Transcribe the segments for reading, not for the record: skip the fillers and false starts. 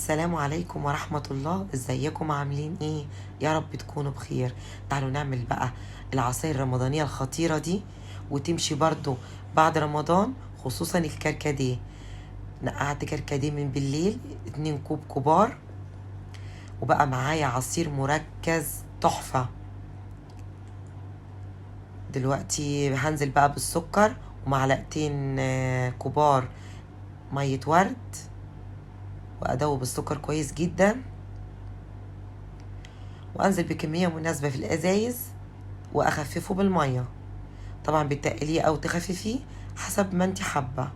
السلام عليكم ورحمة الله. ازيكم عاملين ايه؟ يا رب تكونوا بخير. تعالوا نعمل بقى العصاير الرمضانية الخطيرة دي، وتمشي برضو بعد رمضان، خصوصا الكركديه. نقعت كركديه من بالليل 2 كوب كبار، وبقى معايا عصير مركز تحفة. دلوقتي هنزل بقى بالسكر ومعلقتين كبار مية ورد، وادوب السكر كويس جدا، وانزل بكميه مناسبه في الازايز واخففه بالميه. طبعا بتقليه او تخففيه حسب ما انت حابه.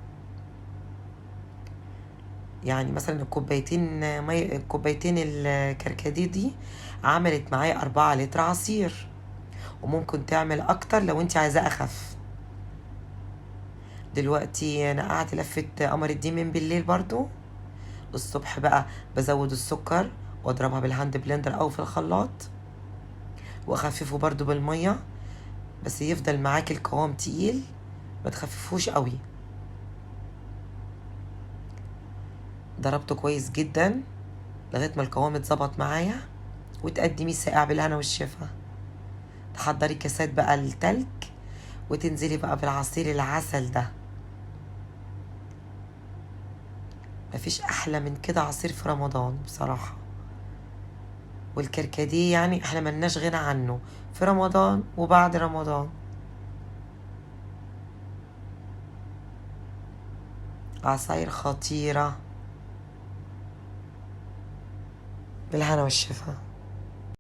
يعني مثلا الكوبايتين الكركديه دي عملت معايا 4 لتر عصير، وممكن تعمل اكتر لو انت عايزاه اخف. دلوقتي انا قعدت لفه قمر الدين من بالليل برضو. الصبح بقى بزود السكر واضربها بالهاند بلندر او في الخلاط، واخففه برضو بالميه، بس يفضل معاك القوام تقيل، ما تخففوش قوي. ضربته كويس جدا لغايه ما القوام اتظبط معايا، وتقدميه ساقع بالهنا والشفا. تحضري كاسات بقى التلج، وتنزلي بقى بالعصير العسل ده. مفيش احلى من كده عصير في رمضان بصراحه. والكركديه يعني احنا ملناش غنى عنه في رمضان وبعد رمضان. عصاير خطيره، بالهنا والشفا.